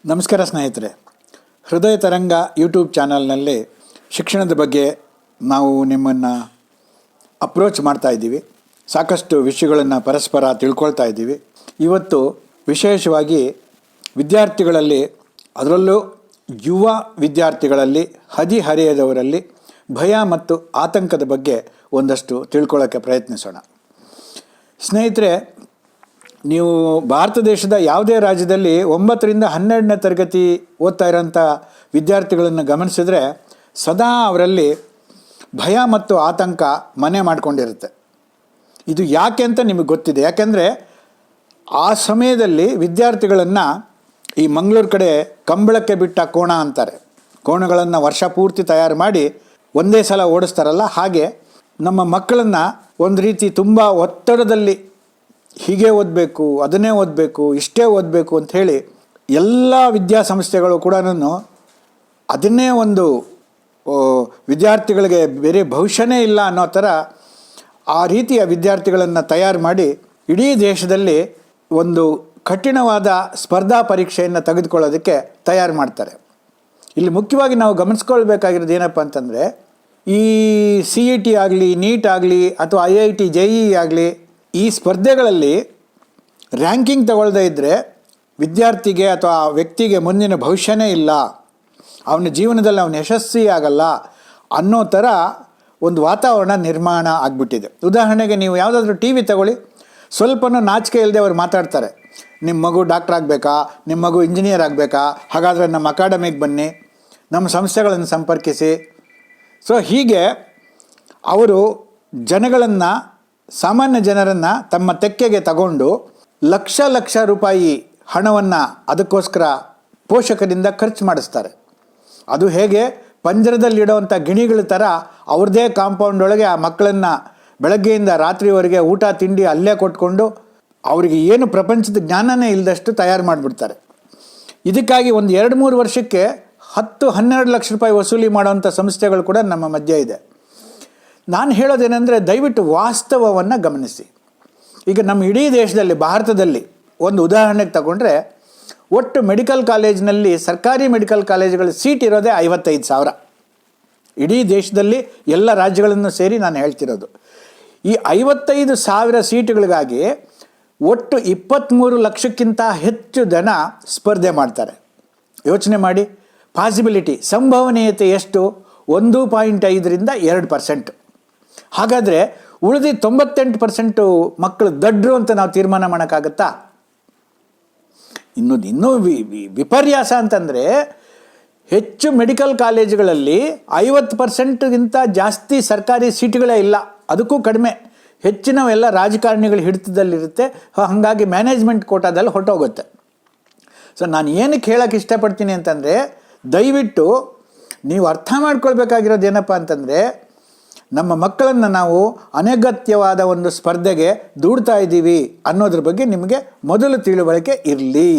ನಮಸ್ಕಾರ ಸ್ನೇಹಿತರೆ, ಹೃದಯ ತರಂಗ ಯೂಟ್ಯೂಬ್ ಚಾನಲ್ನಲ್ಲಿ ಶಿಕ್ಷಣದ ಬಗ್ಗೆ ನಾವು ನಿಮ್ಮನ್ನು ಅಪ್ರೋಚ್ ಮಾಡ್ತಾ ಇದ್ದೀವಿ. ಸಾಕಷ್ಟು ವಿಷಯಗಳನ್ನು ಪರಸ್ಪರ ತಿಳ್ಕೊಳ್ತಾ ಇದ್ದೀವಿ. ಇವತ್ತು ವಿಶೇಷವಾಗಿ ವಿದ್ಯಾರ್ಥಿಗಳಲ್ಲಿ, ಅದರಲ್ಲೂ ಯುವ ವಿದ್ಯಾರ್ಥಿಗಳಲ್ಲಿ, ಹದಿಹರೆಯದವರಲ್ಲಿ ಭಯ ಮತ್ತು ಆತಂಕದ ಬಗ್ಗೆ ಒಂದಷ್ಟು ತಿಳ್ಕೊಳ್ಳೋಕ್ಕೆ ಪ್ರಯತ್ನಿಸೋಣ. ಸ್ನೇಹಿತರೆ, ನೀವು ಭಾರತ ದೇಶದ ಯಾವುದೇ ರಾಜ್ಯದಲ್ಲಿ 9ರಿಂದ 12ನೇ ತರಗತಿ ಓದ್ತಾ ಇರೋಂಥ ವಿದ್ಯಾರ್ಥಿಗಳನ್ನು ಗಮನಿಸಿದ್ರೆ ಸದಾ ಅವರಲ್ಲಿ ಭಯ ಮತ್ತು ಆತಂಕ ಮನೆ ಮಾಡಿಕೊಂಡಿರುತ್ತೆ. ಇದು ಯಾಕೆ ಅಂತ ನಿಮಗೆ ಗೊತ್ತಿದೆ. ಯಾಕೆಂದರೆ ಆ ಸಮಯದಲ್ಲಿ ವಿದ್ಯಾರ್ಥಿಗಳನ್ನು ಈ ಮಂಗಳೂರು ಕಡೆ ಕಂಬಳಕ್ಕೆ ಬಿಟ್ಟ ಕೋಣ ಅಂತಾರೆ. ಕೋಣಗಳನ್ನು ವರ್ಷ ಪೂರ್ತಿ ತಯಾರು ಮಾಡಿ ಒಂದೇ ಸಲ ಓಡಿಸ್ತಾರಲ್ಲ, ಹಾಗೆ ನಮ್ಮ ಮಕ್ಕಳನ್ನು ಒಂದು ರೀತಿ ತುಂಬ ಒತ್ತಡದಲ್ಲಿ ಹೀಗೆ ಓದಬೇಕು, ಅದನ್ನೇ ಓದಬೇಕು, ಇಷ್ಟೇ ಓದಬೇಕು ಅಂಥೇಳಿ ಎಲ್ಲ ವಿದ್ಯಾಸಂಸ್ಥೆಗಳು ಕೂಡ ಅದನ್ನೇ ಒಂದು ವಿದ್ಯಾರ್ಥಿಗಳಿಗೆ ಬೇರೆ ಭವಿಷ್ಯನೇ ಇಲ್ಲ ಅನ್ನೋ ಥರ ಆ ರೀತಿಯ ವಿದ್ಯಾರ್ಥಿಗಳನ್ನು ತಯಾರು ಮಾಡಿ ಇಡೀ ದೇಶದಲ್ಲಿ ಒಂದು ಕಠಿಣವಾದ ಸ್ಪರ್ಧಾ ಪರೀಕ್ಷೆಯನ್ನು ತೆಗೆದುಕೊಳ್ಳೋದಕ್ಕೆ ತಯಾರು ಮಾಡ್ತಾರೆ. ಇಲ್ಲಿ ಮುಖ್ಯವಾಗಿ ನಾವು ಗಮನಿಸ್ಕೊಳ್ಬೇಕಾಗಿರೋದು ಏನಪ್ಪ ಅಂತಂದರೆ, ಈ CET ಆಗಲಿ, ನೀಟ್ ಆಗಲಿ, ಅಥವಾ IIT JEE ಆಗಲಿ, ಈ ಸ್ಪರ್ಧೆಗಳಲ್ಲಿ ರ್ಯಾಂಕಿಂಗ್ ತಗೊಳ್ಳದೇ ಇದ್ದರೆ ವಿದ್ಯಾರ್ಥಿಗೆ ಅಥವಾ ಆ ವ್ಯಕ್ತಿಗೆ ಮುಂದಿನ ಭವಿಷ್ಯನೇ ಇಲ್ಲ, ಅವನ ಜೀವನದಲ್ಲಿ ಅವನು ಯಶಸ್ವಿ ಆಗಲ್ಲ ಅನ್ನೋ ಥರ ಒಂದು ವಾತಾವರಣ ನಿರ್ಮಾಣ ಆಗಿಬಿಟ್ಟಿದೆ. ಉದಾಹರಣೆಗೆ ನೀವು ಯಾವುದಾದ್ರೂ TV ತಗೊಳ್ಳಿ, ಸ್ವಲ್ಪನೂ ನಾಚಿಕೆ ಇಲ್ಲದೆ ಅವ್ರು ಮಾತಾಡ್ತಾರೆ. ನಿಮ್ಮ ಮಗು ಡಾಕ್ಟರ್ ಆಗಬೇಕಾ, ನಿಮ್ಮ ಮಗು ಇಂಜಿನಿಯರ್ ಆಗಬೇಕಾ, ಹಾಗಾದರೆ ನಮ್ಮ ಅಕಾಡೆಮಿಗೆ ಬನ್ನಿ, ನಮ್ಮ ಸಂಸ್ಥೆಗಳನ್ನು ಸಂಪರ್ಕಿಸಿ. ಸೊ ಹೀಗೆ ಅವರು ಜನಗಳನ್ನು, ಸಾಮಾನ್ಯ ಜನರನ್ನು ತಮ್ಮ ತೆಕ್ಕೆಗೆ ತಗೊಂಡು ಲಕ್ಷ ರೂಪಾಯಿ ಹಣವನ್ನು ಅದಕ್ಕೋಸ್ಕರ ಪೋಷಕರಿಂದ ಖರ್ಚು ಮಾಡಿಸ್ತಾರೆ. ಅದು ಹೇಗೆ ಪಂಜರದಲ್ಲಿಡೋವಂಥ ಗಿಣಿಗಳ ಥರ ಅವ್ರದ್ದೇ ಕಾಂಪೌಂಡ್ ಒಳಗೆ ಆ ಮಕ್ಕಳನ್ನು ಬೆಳಗ್ಗೆಯಿಂದ ರಾತ್ರಿವರೆಗೆ ಊಟ ತಿಂಡಿ ಅಲ್ಲೇ ಕೊಟ್ಕೊಂಡು ಅವರಿಗೆ ಏನು ಪ್ರಪಂಚದ ಜ್ಞಾನನೇ ಇಲ್ಲದಷ್ಟು ತಯಾರು ಮಾಡಿಬಿಡ್ತಾರೆ. ಇದಕ್ಕಾಗಿ ಒಂದು 2-3 ವರ್ಷಕ್ಕೆ 10-12 ಲಕ್ಷ ರೂಪಾಯಿ ವಸೂಲಿ ಮಾಡೋವಂಥ ಸಂಸ್ಥೆಗಳು ಕೂಡ ನಮ್ಮ ಮಧ್ಯೆ ಇದೆ. ನಾನು ಹೇಳೋದೇನೆಂದರೆ, ದಯವಿಟ್ಟು ವಾಸ್ತವವನ್ನು ಗಮನಿಸಿ. ಈಗ ನಮ್ಮ ಇಡೀ ದೇಶದಲ್ಲಿ, ಭಾರತದಲ್ಲಿ ಒಂದು ಉದಾಹರಣೆಗೆ ತಗೊಂಡ್ರೆ, ಒಟ್ಟು ಮೆಡಿಕಲ್ ಕಾಲೇಜಿನಲ್ಲಿ, ಸರ್ಕಾರಿ ಮೆಡಿಕಲ್ ಕಾಲೇಜುಗಳ ಸೀಟ್ ಇರೋದೇ 55,000. ಇಡೀ ದೇಶದಲ್ಲಿ ಎಲ್ಲ ರಾಜ್ಯಗಳನ್ನು ಸೇರಿ ನಾನು ಹೇಳ್ತಿರೋದು. ಈ 55,000 ಸೀಟುಗಳಿಗಾಗಿ ಒಟ್ಟು 23 ಲಕ್ಷಕ್ಕಿಂತ ಹೆಚ್ಚು ಜನ ಸ್ಪರ್ಧೆ ಮಾಡ್ತಾರೆ. ಯೋಚನೆ ಮಾಡಿ, ಪಾಸಿಬಿಲಿಟಿ, ಸಂಭವನೀಯತೆ ಎಷ್ಟು? 1.5ರಿಂದ 2%. ಹಾಗಾದರೆ ಉಳಿದ 98% ಮಕ್ಕಳು ದಡ್ರು ಅಂತ ನಾವು ತೀರ್ಮಾನ ಮಾಡೋಕ್ಕಾಗತ್ತಾ? ಇನ್ನೂ ವಿಪರ್ಯಾಸ ಅಂತಂದರೆ, ಹೆಚ್ಚು ಮೆಡಿಕಲ್ ಕಾಲೇಜುಗಳಲ್ಲಿ 50%ಗಿಂತ ಜಾಸ್ತಿ ಸರ್ಕಾರಿ ಸೀಟುಗಳೇ ಇಲ್ಲ, ಅದಕ್ಕೂ ಕಡಿಮೆ. ಹೆಚ್ಚಿನವೆಲ್ಲ ರಾಜಕಾರಣಿಗಳ ಹಿಡಿತದಲ್ಲಿರುತ್ತೆ. ಹಾಗಾಗಿ ಮ್ಯಾನೇಜ್ಮೆಂಟ್ ಕೋಟಾದಲ್ಲಿ ಹೊರಟೋಗುತ್ತೆ. ಸೊ ನಾನು ಏನಕ್ಕೆ ಹೇಳೋಕ್ಕೆ ಇಷ್ಟಪಡ್ತೀನಿ ಅಂತಂದರೆ, ದಯವಿಟ್ಟು ನೀವು ಅರ್ಥ ಮಾಡ್ಕೊಳ್ಬೇಕಾಗಿರೋದು ಏನಪ್ಪ ಅಂತಂದರೆ, ನಮ್ಮ ಮಕ್ಕಳನ್ನು ನಾವು ಅನಗತ್ಯವಾದ ಒಂದು ಸ್ಪರ್ಧೆಗೆ ದೂಡ್ತಾ ಇದ್ದೀವಿ ಅನ್ನೋದ್ರ ಬಗ್ಗೆ ನಿಮಗೆ ಮೊದಲು ತಿಳುವಳಿಕೆ ಇರಲಿ.